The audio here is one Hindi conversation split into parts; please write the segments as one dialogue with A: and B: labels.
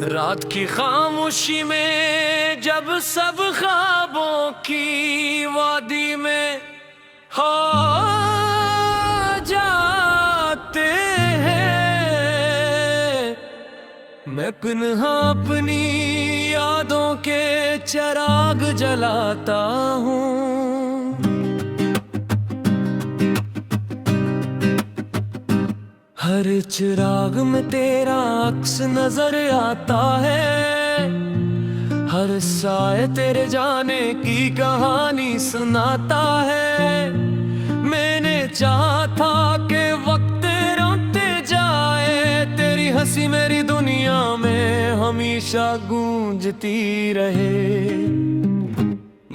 A: रात की खामोशी में जब सब ख्वाबों की वादी में हो जाते हैं, मैं पिन्हा अपनी यादों के चिराग जलाता हूँ। हर चिराग में तेरा अक्स नजर आता है, हर साए तेरे जाने की कहानी सुनाता है। मैंने चाहा था कि वक्त रोते जाए, तेरी हंसी मेरी दुनिया में हमेशा गूंजती रहे।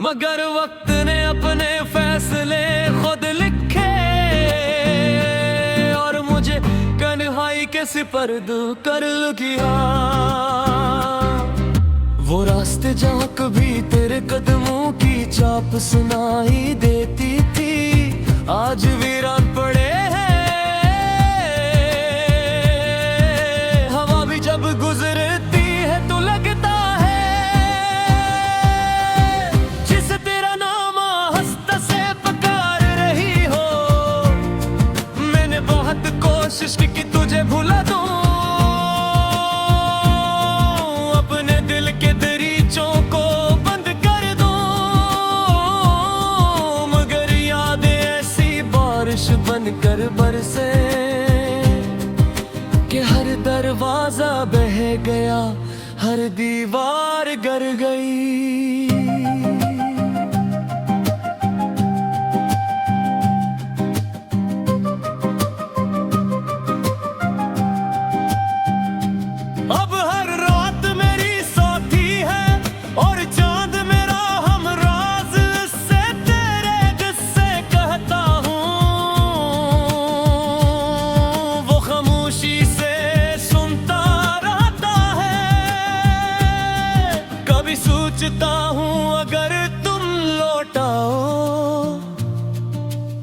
A: मगर वक्त ने अपने फैसले खुद लिखे और मुझे कन्हाई के सिपर्द कर किया। वो रास्ते जहाँ कभी तेरे कदमों की चाप सुनाई देती थी, आज वीरान पड़े हैं। हवा भी जब गुजरती है तो लगता है जिसे तेरा नाम हंसता से पुकार रही हो। मैंने बहुत कोशिश की कि तुझे भुला दूं, अपने दिल के दरीचों को बंद कर दूं, मगर यादें ऐसी बारिश बनकर बरसे कि हर दरवाजा बह गया, हर दीवार गर गई। अब हर रात मेरी साथी है और चांद मेरा हमराज, से तेरे किस्से कहता हूँ। वो खामोशी से सुनता रहता है, कभी सोचता हूँ अगर तुम लौट आओ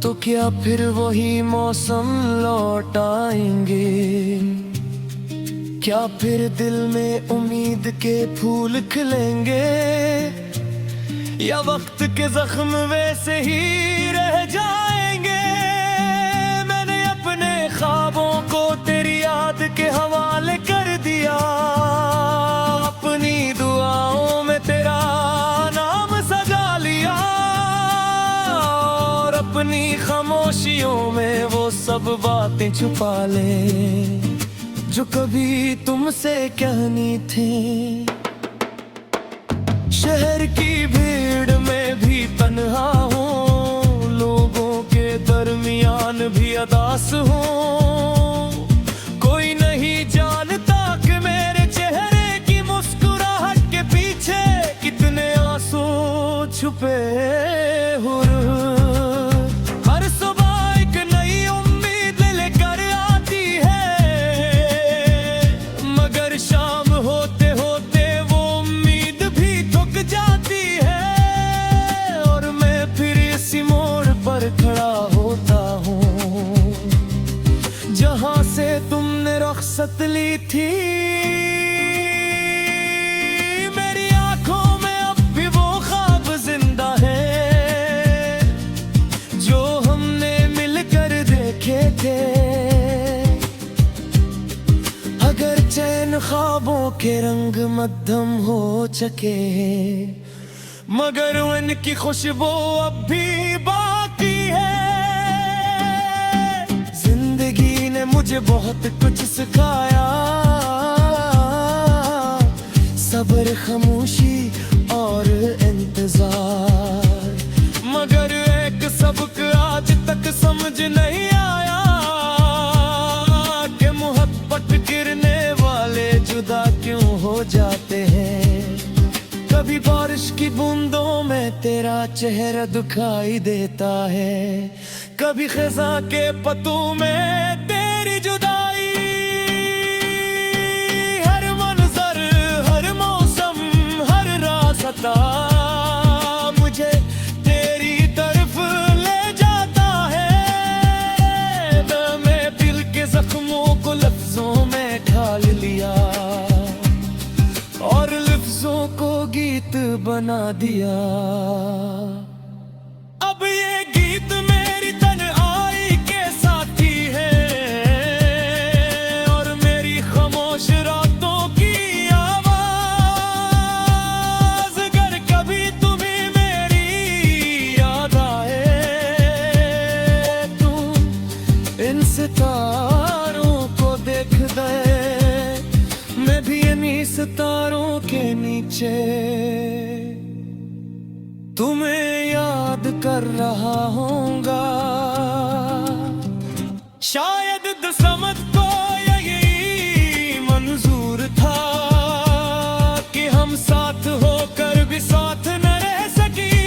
A: तो क्या फिर वही मौसम लौट आएंगे। क्या फिर दिल में उम्मीद के फूल खिलेंगे, या वक्त के जख्म वैसे ही रह जाएंगे। मैंने अपने ख्वाबों को तेरी याद के हवाले कर दिया, अपनी दुआओं में तेरा नाम सजा लिया, और अपनी खामोशियों में वो सब बातें छुपा ले जो कभी तुमसे कहनी थी। शहर की भीड़ में भी तन्हा हूँ, लोगों के दरमियान भी अदास हूँ। कोई नहीं जानता कि मेरे चेहरे की मुस्कुराहट के पीछे कितने आंसू छुपे हुए। हर सुबह एक नई उम्मीद लेकर आती है, मगर शाम होते होते वो उम्मीद भी थक जाती है, और मैं फिर इसी मोड़ पर खड़ा होता हूँ जहाँ से तुमने रुखसत ली थी। मेरी आंखों में अब भी वो ख्वाब जिंदा है जो हमने मिलकर देखे थे। अगर चैन ख्वाबों के रंग मध्यम हो चके, मगर उनकी खुशबू अब भी बाकी है। जिंदगी ने मुझे बहुत कुछ सिखाया, सब्र, खामोशी और इंतजार, मगर एक सबक आज तक समझ नहीं आया कि मोहब्बत गिरने वाले जुदा क्यों हो जाते हैं। कभी बारिश की बूंदों में तेरा चेहरा दिखाई देता है, कभी खज़ां के पत्तों में तेरी जुदाई। हर मंजर, हर मौसम, हर रास्ता मुझे तेरी तरफ ले जाता है। मैं दिल के जख्मों को लफ्जों में ढाल लिया, गीत बना दिया। अब ये गीत मेरी तन्हाई के साथी है और मेरी खामोश रातों की आवाज। अगर कभी तुम्हें मेरी याद आए, तुम इन सितारों को देख दे, मैं भी इन्हीं सितारों के नीचे तुम्हें याद कर रहा हूँगा। शायद दसमत को यही मंजूर था कि हम साथ होकर भी साथ न रह सकी,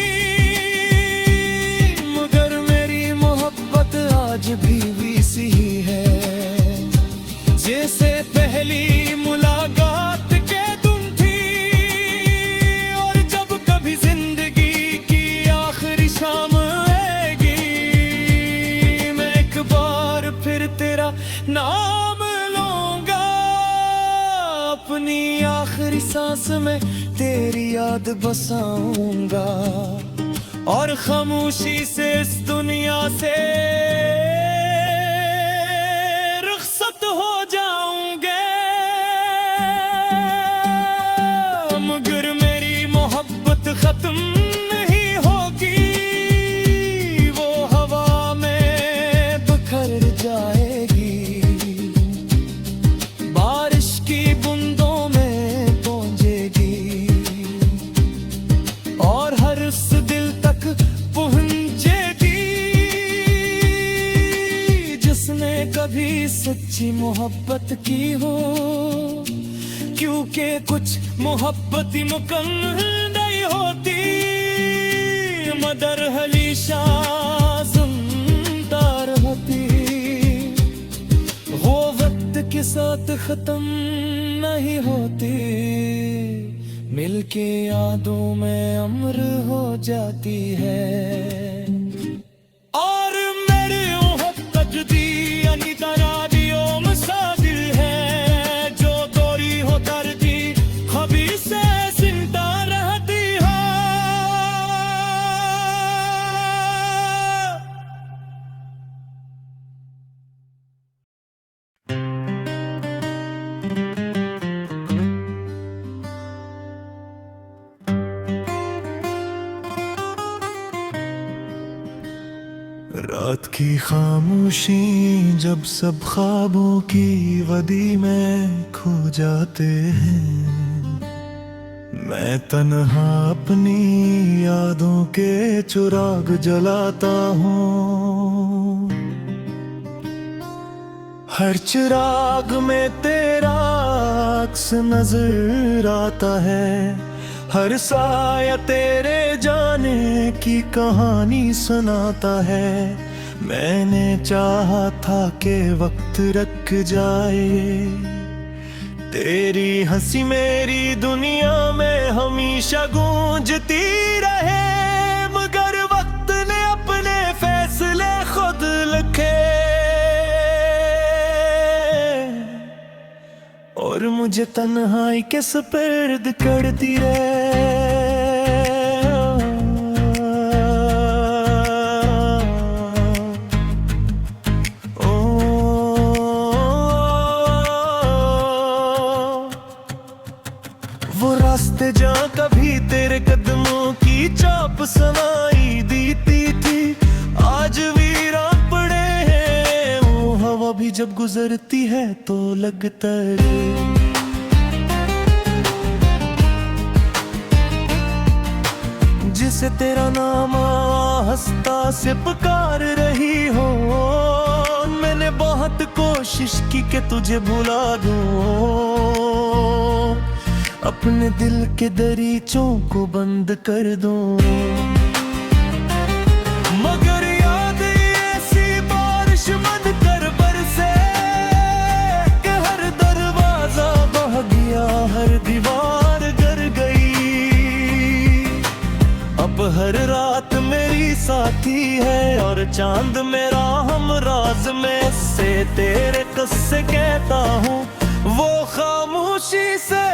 A: मगर मेरी मोहब्बत आज भी वैसी ही है जैसे पहली मुलाकात के दिन थी। और जब कभी जिंदगी की आखिरी शाम आएगी, मैं एक बार फिर तेरा नाम लूंगा। अपनी आखिरी सांस में तेरी याद बसाऊंगा और खामोशी से इस दुनिया से रुखसत हो जाऊंगे। मगर मेरी मोहब्बत खत्म नहीं होगी, वो हवा में बिखर जाएगी, बारिश की बूंदों में पहुंचेगी और हर उस दिल तक पहुंचेगी जिसने कभी सच्ची मोहब्बत की हो। क्योंकि कुछ मोहब्बत मुकम्मल नहीं होती, मगर हमेशा जिंदा रहती। वो वक्त के साथ खत्म नहीं होती, मिलके यादों में अमर हो जाती है। और मेरी मोहब्बत दी यानी तराबियों मसादिल है, जो तोरी हो दर्दी कभी से जिंदा रहती है। रात की खामोशी जब सब ख्वाबों की वदी में खो जाते हैं, मैं तन्हा अपनी यादों के चिराग जलाता हूँ। हर चिराग में तेरा अक्स नजर आता है, हर साया तेरे जाने की कहानी सुनाता है। मैंने चाहा था कि वक्त रख जाए, तेरी हंसी मेरी दुनिया में हमेशा गूंजती रहे, मगर वक्त ने अपने फैसले खुद लिखे और मुझे तन्हाई के सुपर्द करती रहे। वो रास्ते जहाँ कभी तेरे कदमों की चाप सुनाई देती थी, आज वीरान पड़े हैं। वो हवा भी जब गुजरती है तो लगता है जिसे तेरा नाम हंसता से पुकार रही हो। मैंने बहुत कोशिश की कि तुझे भुला दूं, अपने दिल के दरीचों को बंद कर दूं, मगर याद ऐसी बारिश मन कर बरसे कि हर दरवाजा बह गया, हर दीवार गिर गई। अब हर रात मेरी साथी है और चांद मेरा हमराज, में से तेरे किस्से कहता हूँ, वो खामोशी से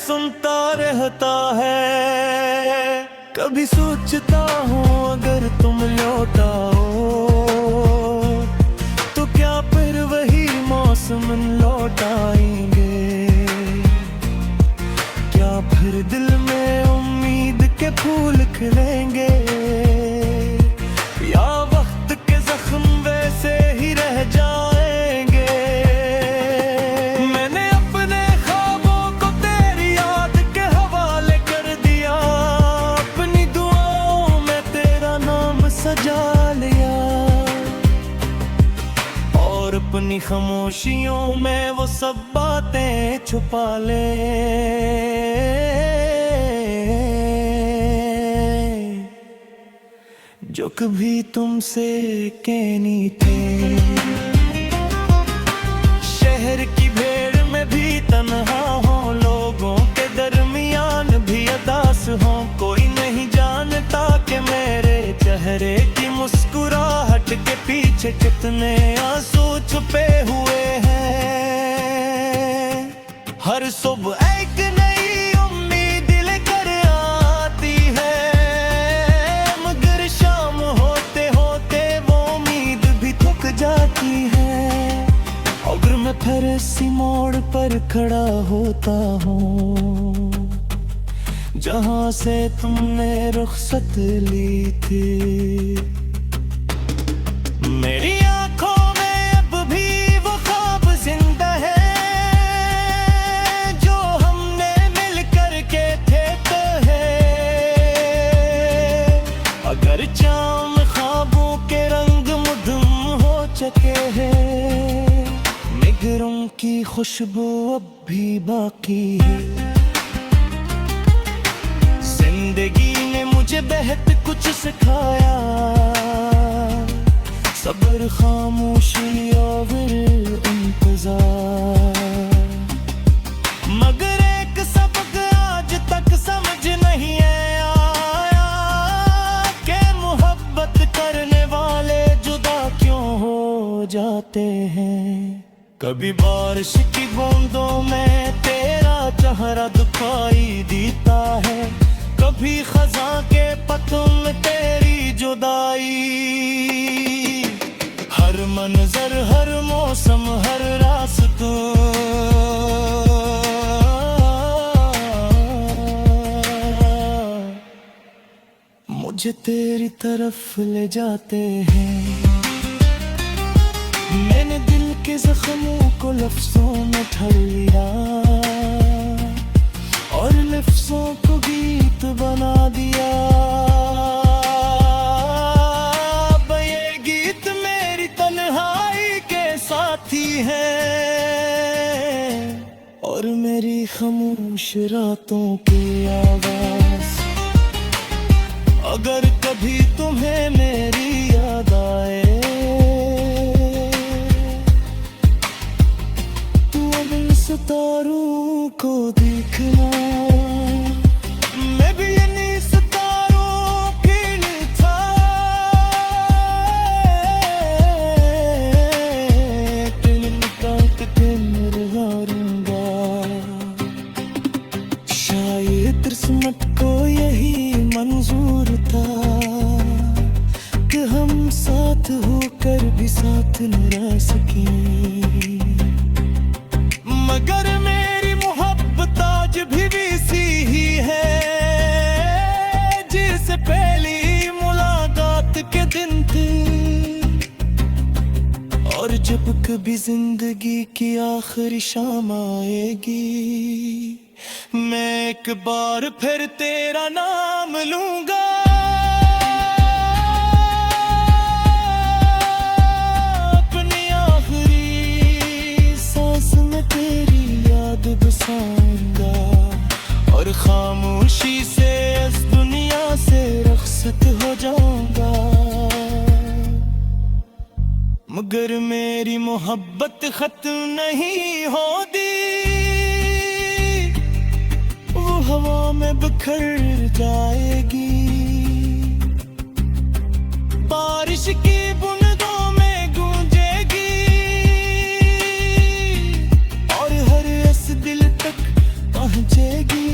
A: सुनता रहता है। कभी सोचता हूँ अगर तुम लौट आओ तो क्या फिर वही मौसम लौट आएंगे? क्या फिर दिल में उम्मीद के फूल खिलेंगे? या वक्त के जख्म वैसे ही रह जाएंगे? मैंने अपने ख्वाबों को तेरी याद के हवाले कर दिया, अपनी दुआओं में तेरा नाम सजा लिया, और अपनी खामोशियों में वो सब बातें छुपा ले जो कभी तुमसे कहनी थे। शहर की भीड़ में भी तन्हा हो, लोगों के दरमियान भी अदास हो, कोई नहीं जानता कि मेरे चेहरे की मुस्कुराहट के पीछे कितने आंसू छुपे हुए हैं। हर सुबह एक नई उम्मीद लेकर आती है, मगर शाम होते होते वो उम्मीद भी थक जाती है। अगर मैं फिर इसी मोड़ पर खड़ा होता हूँ जहाँ से तुमने रुखसत ली थी, मेरी आंखों में अब भी वो ख्वाब जिंदा है जो हमने मिलकर के थे तो है। अगर चाँद ख्वाबों के रंग मुधम हो चुके हैं, निगरों की खुशबू अब भी बाकी है। जिंदगी ने मुझे बेहद कुछ सिखाया, सब्र, खामोशी और इंतजार, मगर एक सबक आज तक समझ नहीं आया कि मोहब्बत करने वाले जुदा क्यों हो जाते हैं। कभी बारिश की बूंदों में तेरा चेहरा दिखाई देता है, कभी खज़ां के पत्तों में तेरी जुदाई। हर मंजर, हर मौसम, हर रास्ता मुझे तेरी तरफ ले जाते हैं। मैंने दिल के जख्मों को लफ्जों में ढल लिया और लफ्जों को गीत बना दिया। अब ये गीत मेरी तन्हाई के साथी है और मेरी खामोश रातों की आवाज। अगर कभी तुम्हें मेरी याद आए तो अब इन सितारों को देखना, मैं भी इन्हीं सितारों की था। शायद किस्मत को यही मंजूर था कि हम साथ होकर भी साथ न रह सके, मगर मेरी मोहब्बत आज भी वैसी ही है जिससे पहली मुलाकात के दिन थे। और जब कभी जिंदगी की आखिरी शाम आएगी, मैं एक बार फिर तेरा नाम लूंगा। अपनी आखिरी सांस में तेरी याद बसाऊंगा और खामोशी से इस दुनिया से रुखसत हो जाऊंगा। मगर मेरी मोहब्बत खत्म नहीं होती, वो हवा में बिखर जाएगी। बारिश की बूंदों में गूंजेगी और हर इस दिल तक पहुंचेगी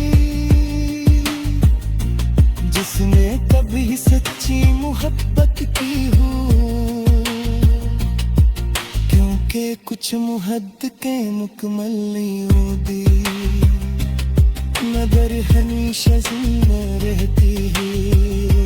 A: जिसने कभी सच्ची मोहब्बत की हो, क्योंकि कुछ मुहद्दकें मुकम्मल नहीं होती मगर हमेशा जिंदा रहती है।